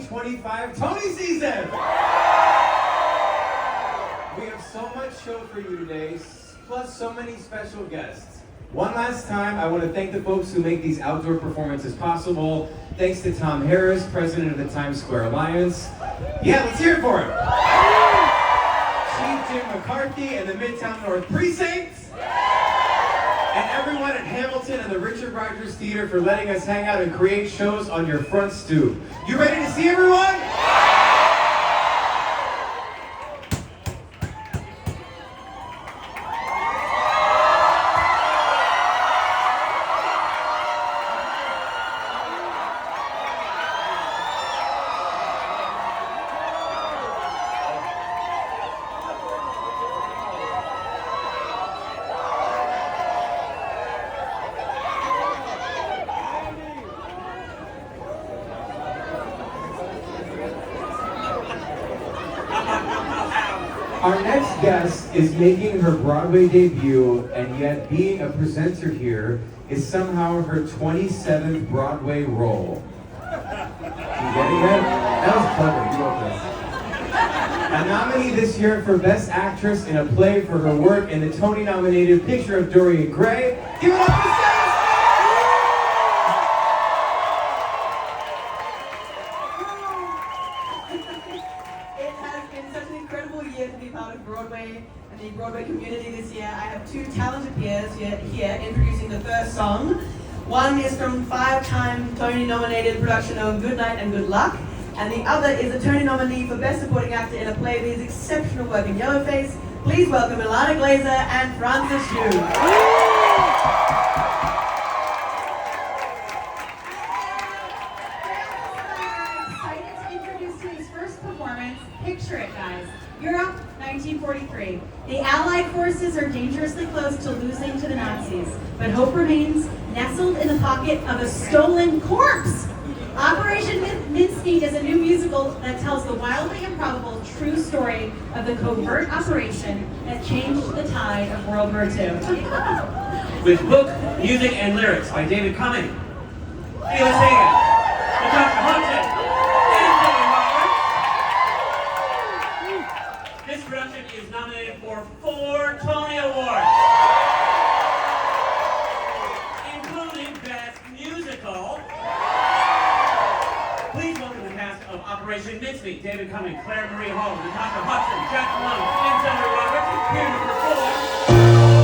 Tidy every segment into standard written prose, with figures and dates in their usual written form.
2025 Tony season! We have so much show for you today, plus so many special guests. One last time, I want to thank the folks who make these outdoor performances possible. Thanks to Tom Harris, president of the Times Square Alliance. Yeah, let's hear it for him. Chief Jim McCarthy and the Midtown North Precinct. And everyone at Hamilton and the Richard Rogers Theater for letting us hang out and create shows on your front stoop. You ready to see everyone? Our next guest is making her Broadway debut, and yet being a presenter here is somehow her 27th Broadway role. You getting that? That was clever, you wrote this. A nominee this year for Best Actress in a Play for her work in the Tony-nominated Picture of Dorian Gray. Give it up for Sarah! Broadway and the Broadway community this year. I have two talented peers here introducing the first song. One is from 5-time Tony-nominated production of Good Night and Good Luck, and the other is a Tony nominee for Best Supporting Actor in a Play with his exceptional work in Yellowface. Please welcome Ilana Glazer and Francis Yu. Picture it, guys. Europe, 1943. The Allied forces are dangerously close to losing to the Nazis, but hope remains nestled in the pocket of a stolen corpse. Operation Mincemeat is a new musical that tells the wildly improbable true story of the covert operation that changed the tide of World War II. With book, music, and lyrics by David Cumming, Felix Hagen, Dr. Hudson, This production is nominated for 4 Tony Awards, including Best Musical. Please welcome the cast of Operation Mincemeat: David Cumming, Claire Marie Hall, Natasha Hudson, Jack Malone, Vincent Roberts, here number 4.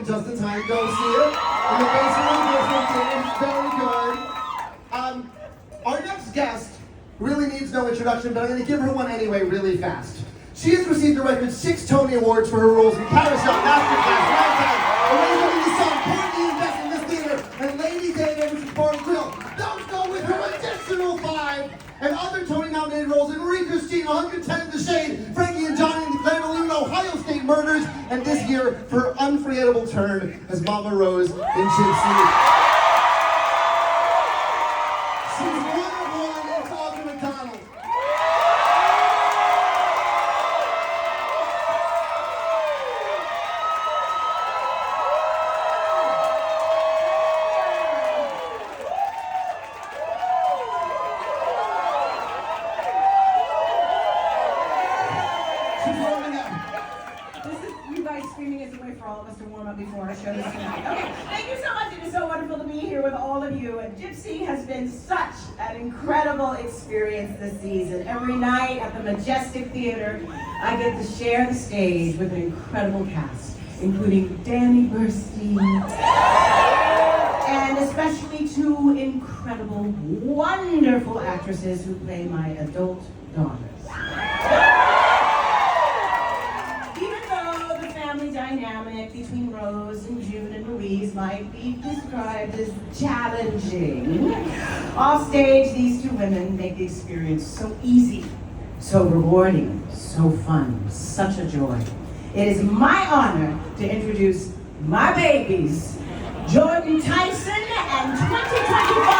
just in time. Go see it in the basement of the Gypsy. It's very good. Our next guest really needs no introduction, but I'm going to give her one anyway really fast. She has received a record 6 Tony Awards for her roles in Carousel, Masterclass, Ragtime, Originally the Song, Courtney and Best in this theater, and Lady Day Emerson's Bar and Grill. Those go with her additional 5 and other Tony-nominated roles in Marie Christine, 110 in the Shade, Frankie and Johnny in the Glenalune, Ohio State Murders, and this year, for her unforgettable turn as Mama Rose in Gypsy. She's one of one, it's Audra McDonald. Before our show this tonight. Okay, thank you so much. It is so wonderful to be here with all of you. And Gypsy has been such an incredible experience this season. Every night at the Majestic Theater, I get to share the stage with an incredible cast, including Danny Burstein, and especially 2 incredible, wonderful actresses who play my adult daughters. Dynamic between Rose and June and Louise might be described as challenging. Off stage, these 2 women make the experience so easy, so rewarding, so fun, such a joy. It is my honor to introduce my babies, Jordan Tyson and 2025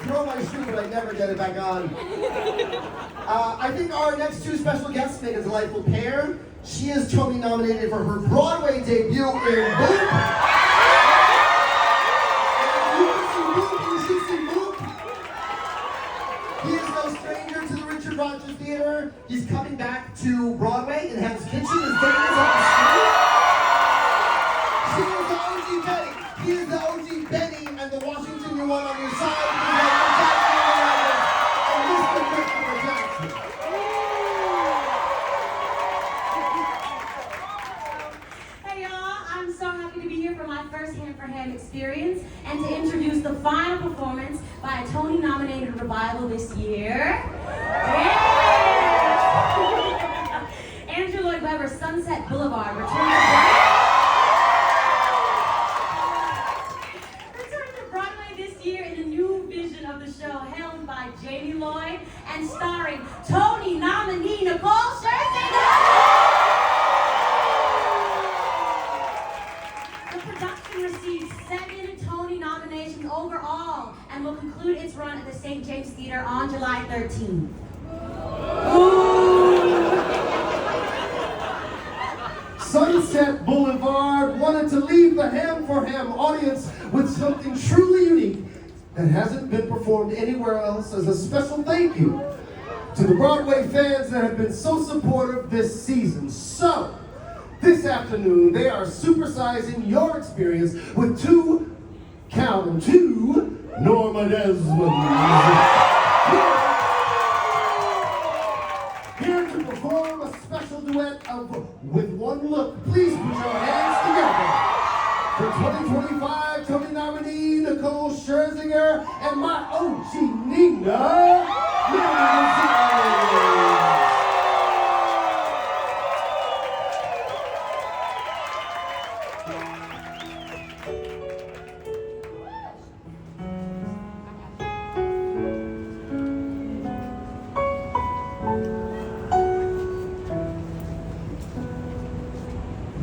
throw my shoe, but I never get it back on. I think our next two special guests make a delightful pair. She is Tony nominated for her Broadway debut in Boulevard. He is no stranger to the Richard Rogers Theater. He's coming back to Broadway in Hell's Kitchen. His date is up the street. She is the OG Betty. He is the OG Benny, and the Washington you want on your side. And Mr. Christopher Jackson. Hey y'all, I'm so happy to be here for my first Ham4Ham experience and to introduce the final performance by a Tony-nominated revival this year. Andrew Lloyd Webber's Sunset Blvd returns to Broadway this year in a new vision of the show helmed by Jamie Lloyd and starring Tony nominee Nicole Scherzinger. The production received 7 Tony nominations overall and will conclude its run at the St. James Theater on July 13th. Sunset Boulevard wanted to leave the Ham4Ham audience with something truly unique that hasn't been performed anywhere else as a special thank you to the Broadway fans that have been so supportive this season. So, this afternoon, they are supersizing your experience with two Norma Desmond. Here to perform a special duet of With One Look. Please put your hands together for 2025 Tony nominee Nicole Scherzinger and my OG Nina.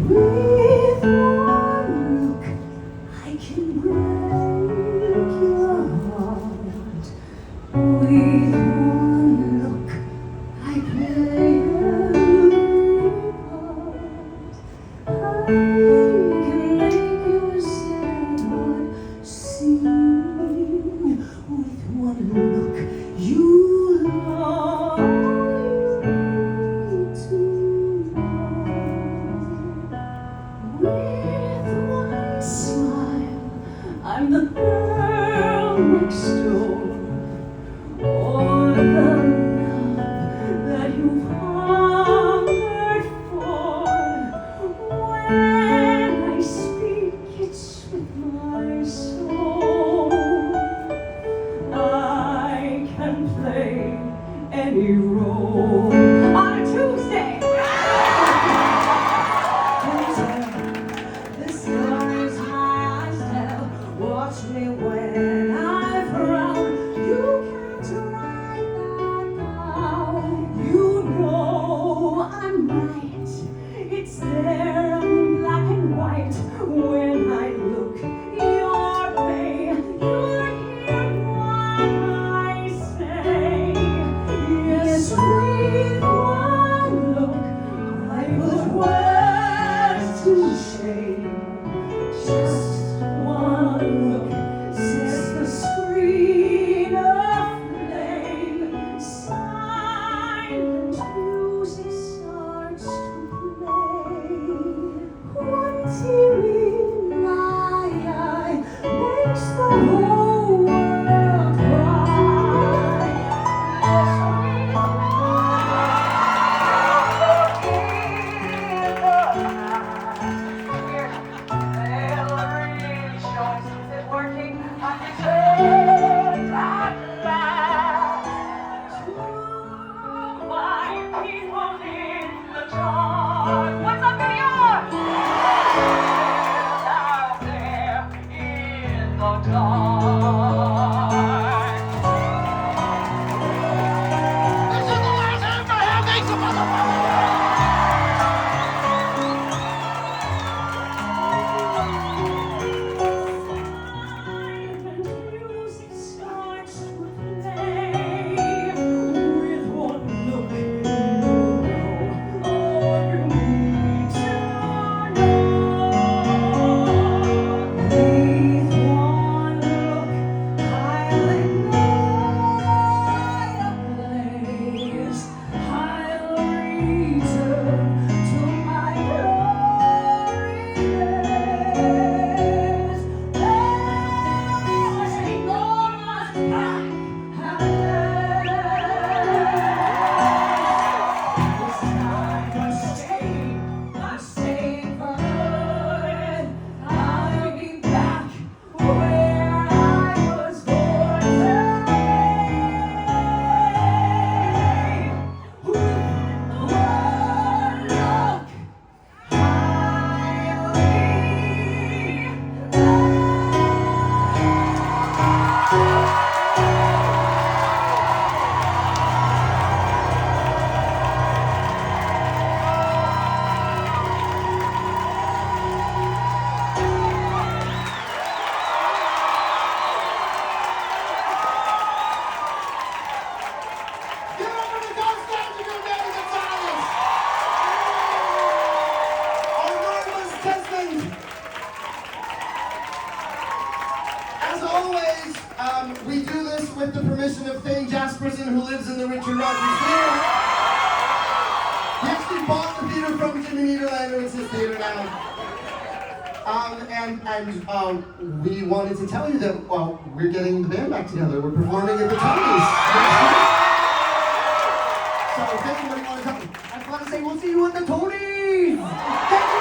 With one look, I can break your heart. With one look, I play every part. I can make your sad heart sing. With one look, you lie to with one smile, I'm the girl next door, or the love that you've hungered for. When I speak, it's with my soul. I can play any role on a Tuesday. The stars my eyes tell, watch me when I frown. You can't write that down. You know I'm right. It's there in black and white. When I look your way, you'll hear what I say. Yes, with one look, I put words to shame. Just one look sets the screen aflame. Silent music starts to play. One tear in my eye makes the whole world cry. What's up, New York? with the permission of Thane Jasperson, who lives in the Richard Rogers Theater. He actually bought the theater from Jimmy Niederlander. It's his theater now. And we wanted to tell you that, well, we're getting the band back together. We're performing at the Tonys. So, Thane, what do you want to tell me? I want to say we'll see you at the Tonys. Thank you.